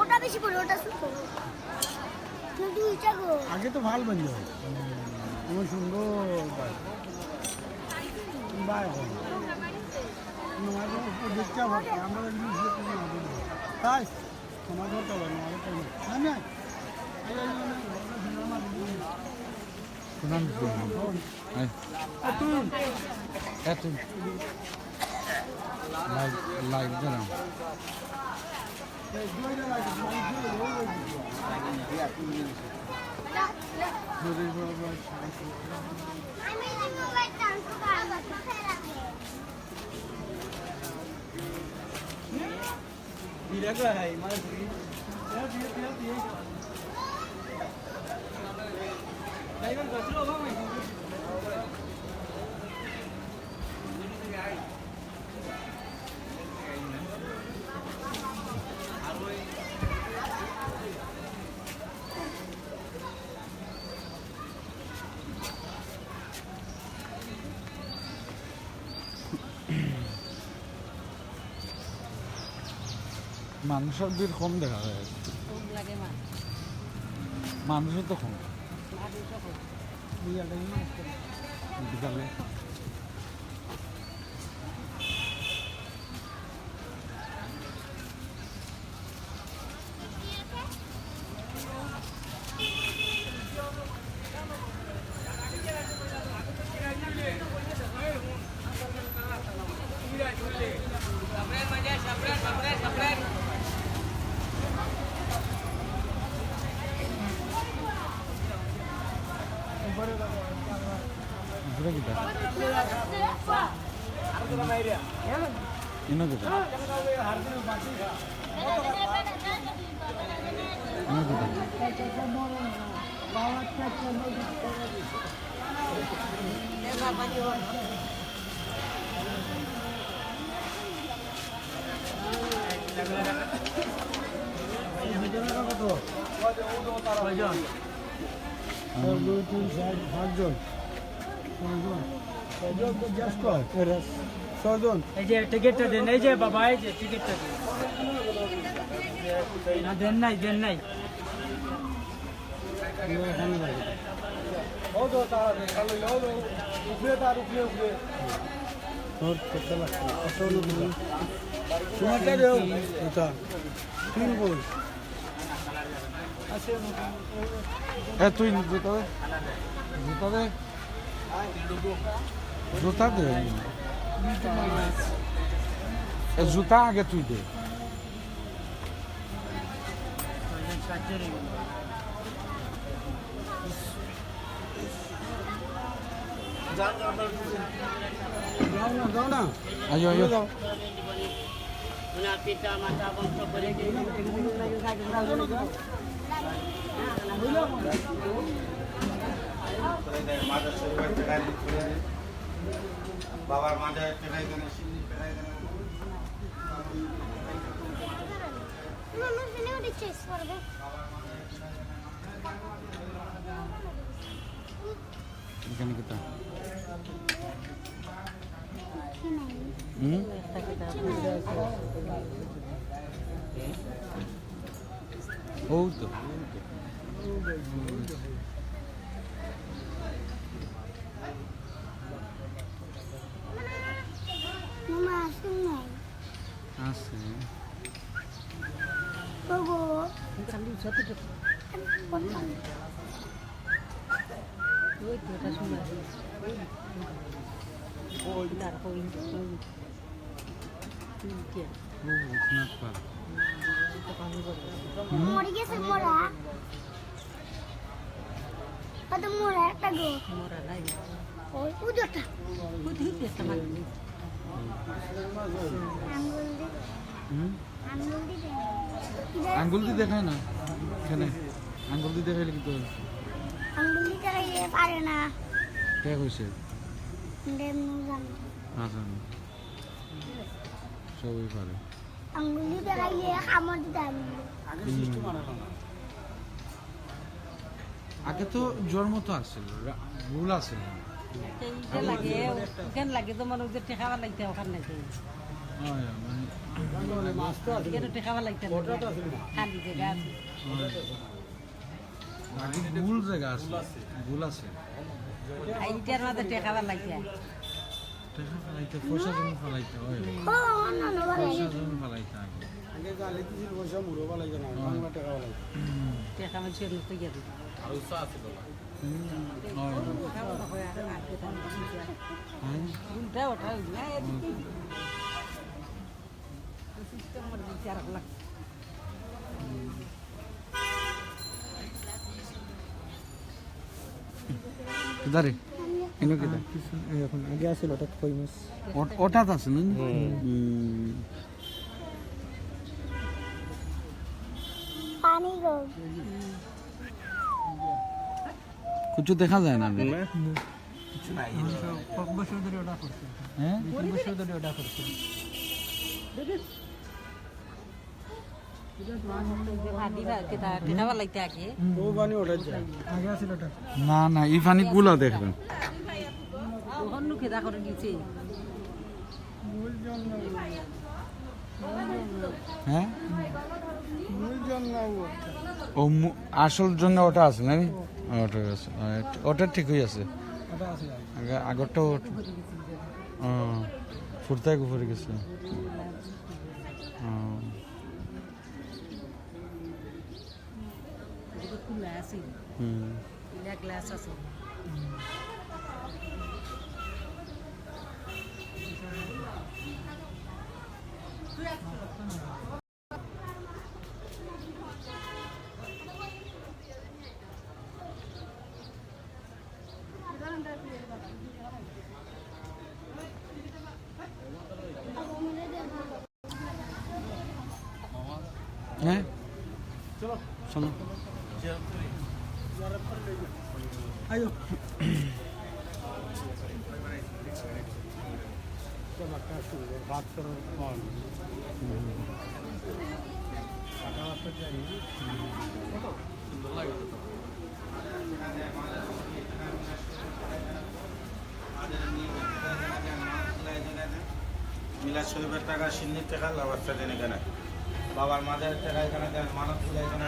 ওটা বেশি করে ওটা শুকো কিন্তু এটা গো আগে তো ভাল বানি হয় তোমার সুন্দর বাই দেখতে আমরা তাই তোমার ঘরটা বলো না Kunang ko. Ay. Atun. Eto. Live na lang. মানুষের ভিড় কম দেখা যায় মানুষের তো কম বিকালে kita ini kita এই যে টিকিটটা দেন এই যে বাবা এই যে টিকিটটা দেন না দেন নাই তোমারটা দেও এটা তিন বল তুই জুতা দে জুতা আগে তুই দে যাও না আয়ো আয়ো বাবার মাঝে পেরাই দেন সিন্নি পেরাই দেন মামা ফেলে ওটা চেস করবে এখানে kita oh tuh মামা আসুন নাই asik বাবু kenapa মরে গেছে মোরা কত মোরা একটা গো ওই উদটা আঙ্গুল দিয়ে আঙ্গুল দিয়ে আঙ্গুল দিয়ে দেখায় না এখানে আঙ্গুল দিয়ে দেখাইলে কিন্তু আঙ্গুল দিতে পারে না কে হয়েছে দেব নুজান আচ্ছা সবই পারে আঙ্গুলি দেখাইলে কামড় দিতে আমি আগে সিস্টেম আনালাম না আগে তো জন্ম তো আসছিল ভুল আসছিল লাগে তোমার ওই যে টেকাবার লাগতে ওখানে নাকি মানে মাছ তো আছে এখানে টেকাবার লাগতে ওটা তো আছে না খালি জায়গা আছে আগে ভুল জায়গা আছে ভুল আছে এইটার মাঝে টেকাবার লাগতে টাকা ফেলাইতে পয়সা জমি ফেলাইতে হয় ও না না ভালো পয়সা জমি ফেলাইতে আগে আগে জালি দিছিল পয়সা মুড়ো বালাই জানা বাংলা টাকা বালাই টেকা মানুষের মতো গিয়ে দিত উল্টা ওঠা সিস্টেম করে দিচ্ছে আর লাখ কিদারে এনো কিদা এখন আগে আছিল ওটা কই মাছ ওটাত আছে না পানি গো কিছু দেখা যায় না বছর ধরে ওটা করছে হ্যাঁ 3 বছর ধরে ওটা করছে টেকাবার লাগতে আগে ও বানি ওটা যায় আগে আছিল ওটা না না এই পানি গুলা দেখবেন তখন খেদা করে দিয়েছে হ্যাঁ মূল জন্ম ও আসল জন্য ওটা আছে না ওটা আছে ওটা ঠিকই আছে ওটা আছে আগে আগরটাও ফুরতায় উপরে গেছে খোলা আছে গ্লাস আছে হ্যাঁ শোনো আয়ো বাত করো কল মিলাদ শরীফের টাকা সিন্নির টাকা লাভার দেন এখানে বাবার মাদের টাকা এখানে দেন মানত এখানে